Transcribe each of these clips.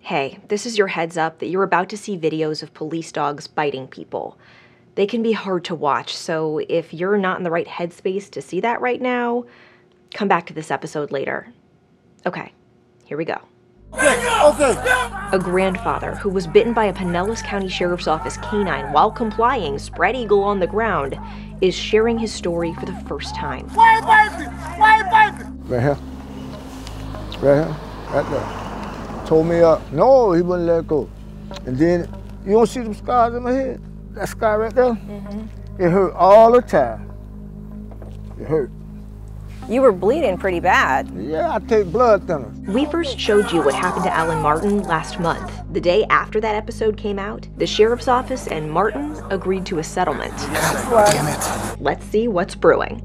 Hey, this is your heads up that you're about to see videos of police dogs biting people. They can be hard to watch, so if you're not in the right headspace to see that right now, come back to this episode later. Okay, here we go. Okay. A grandfather who was bitten by a Pinellas County Sheriff's Office K-9 while complying, spread eagle on the ground, is sharing his story for the first time. Why bite me? Why bite me? Right here. Right here. Right there. Told me up. No, he wouldn't let go. And then, you don't see them scars in my head? That scar right there? Mm-hmm. It hurt all the time. It hurt. You were bleeding pretty bad. Yeah, I take blood thinners. We first showed you what happened to Alan Martin last month. The day after that episode came out, the sheriff's office and Martin agreed to a settlement. God damn it. Let's see what's brewing.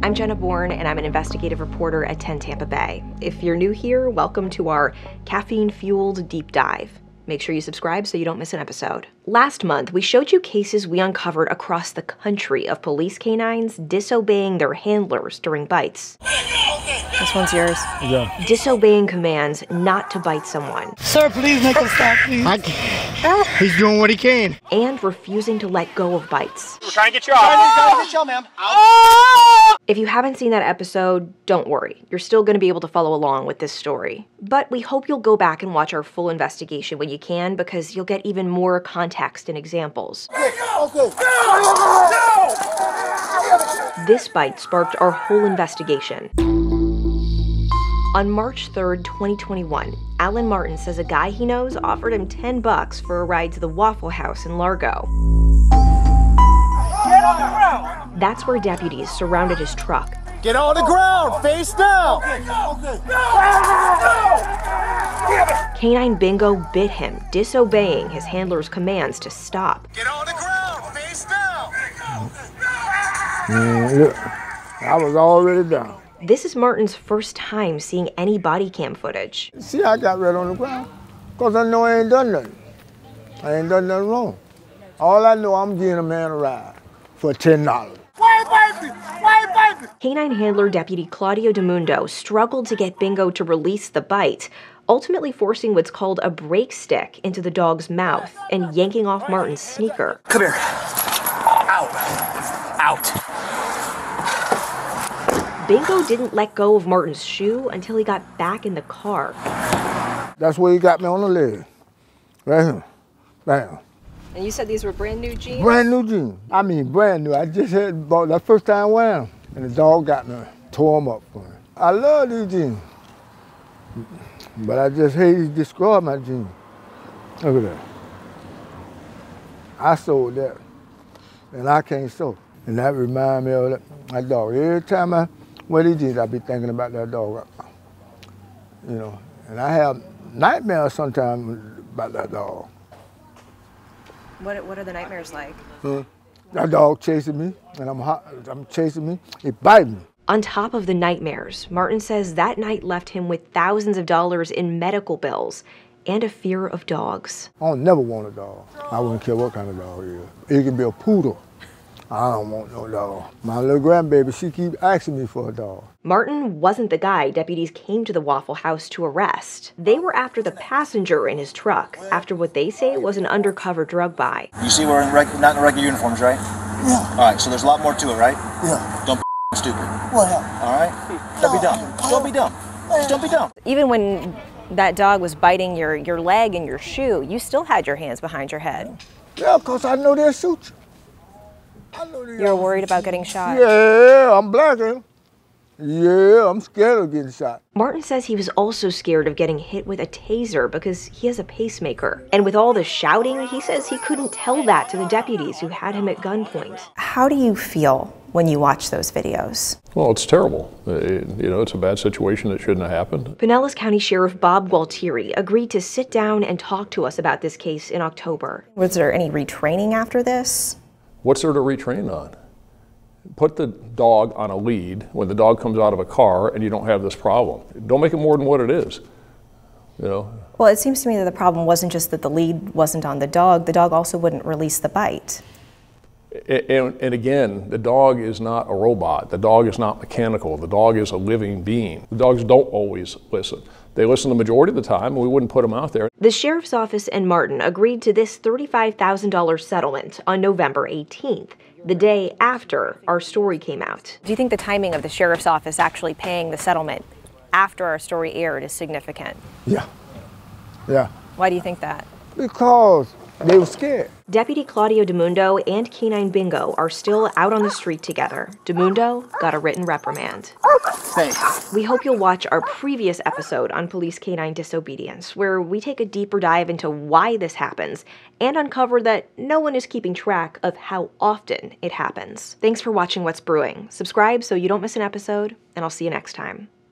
I'm Jenna Bourne, and I'm an investigative reporter at 10 Tampa Bay. If you're new here, welcome to our caffeine-fueled deep dive. Make sure you subscribe so you don't miss an episode. Last month, we showed you cases we uncovered across the country of police canines disobeying their handlers during bites. This one's yours. Yeah. Disobeying commands not to bite someone. Sir, please make him stop, please. He's doing what he can. And refusing to let go of bites. We're trying to get you off. Ma'am. If you haven't seen that episode, don't worry. You're still going to be able to follow along with this story. But we hope you'll go back and watch our full investigation when you can, because you'll get even more context and examples. Okay. This bite sparked our whole investigation. On March 3rd, 2021, Alan Martin says a guy he knows offered him $10 for a ride to the Waffle House in Largo. Get on the ground. That's where deputies surrounded his truck. Get on the ground, face down. Okay. K-9 Bingo bit him, disobeying his handler's commands to stop. Get on the ground, face down. Yeah, I was already down. This is Martin's first time seeing any body cam footage. See, I got right on the ground, because I know I ain't done nothing. I ain't done nothing wrong. All I know, I'm getting a man a ride for $10. Why bite me? Why bite me? K-9 handler Deputy Claudio DeMundo struggled to get Bingo to release the bite, ultimately forcing what's called a break stick into the dog's mouth and yanking off Martin's sneaker. Come here. Out. Bingo didn't let go of Martin's shoe until he got back in the car. That's where he got me on the leg. Right here. Bam. And you said these were brand new jeans? Brand new jeans. I mean, brand new. I just had bought that first time wearing them. And the dog got me, tore them up for me. I love these jeans. But I just hate to destroy my jeans. Look at that. I sold that. And I can't sew. And that reminds me of my dog. Every time I wear these jeans, I be thinking about that dog. You know, and I have nightmares sometimes about that dog. What are the nightmares like? That dog chasing me, and I'm chasing me. He biting me. On top of the nightmares, Martin says that night left him with thousands of dollars in medical bills and a fear of dogs. I don't never want a dog. I wouldn't care what kind of dog it is. It can be a poodle. I don't want no dog. My little grandbaby, she keep asking me for a dog. Martin wasn't the guy deputies came to the Waffle House to arrest. They were after the passenger in his truck, after what they say was an undercover drug buy. You see we're not in regular uniforms, right? Yeah. All right, so there's a lot more to it, right? Yeah. Don't be stupid. Well, All right? Don't be dumb. Don't be dumb. Just don't be dumb. Even when that dog was biting your leg and your shoe, you still had your hands behind your head. yeah, because I know they'll shoot you. You were worried about getting shot? Yeah, I'm black, eh? Yeah, I'm scared of getting shot. Martin says he was also scared of getting hit with a taser because he has a pacemaker. And with all the shouting, he says he couldn't tell that to the deputies who had him at gunpoint. How do you feel when you watch those videos? Well, it's terrible. It's a bad situation that shouldn't have happened. Pinellas County Sheriff Bob Gualtieri agreed to sit down and talk to us about this case in October. Was there any retraining after this? What's there to retrain on? Put the dog on a lead when the dog comes out of a car and you don't have this problem. Don't make it more than what it is. Well, it seems to me that the problem wasn't just that the lead wasn't on the dog also wouldn't release the bite. And again, the dog is not a robot. The dog is not mechanical. The dog is a living being. The dogs don't always listen. They listen the majority of the time, and we wouldn't put them out there. The sheriff's office and Martin agreed to this $35,000 settlement on November 18th, the day after our story came out. Do you think the timing of the sheriff's office actually paying the settlement after our story aired is significant? Yeah. Yeah. Why do you think that? Because they were scared. Deputy Claudio DeMundo and K-9 Bingo are still out on the street together. DeMundo got a written reprimand. Thanks. We hope you'll watch our previous episode on police K-9 disobedience, where we take a deeper dive into why this happens and uncover that no one is keeping track of how often it happens. Thanks for watching What's Brewing. Subscribe so you don't miss an episode, and I'll see you next time.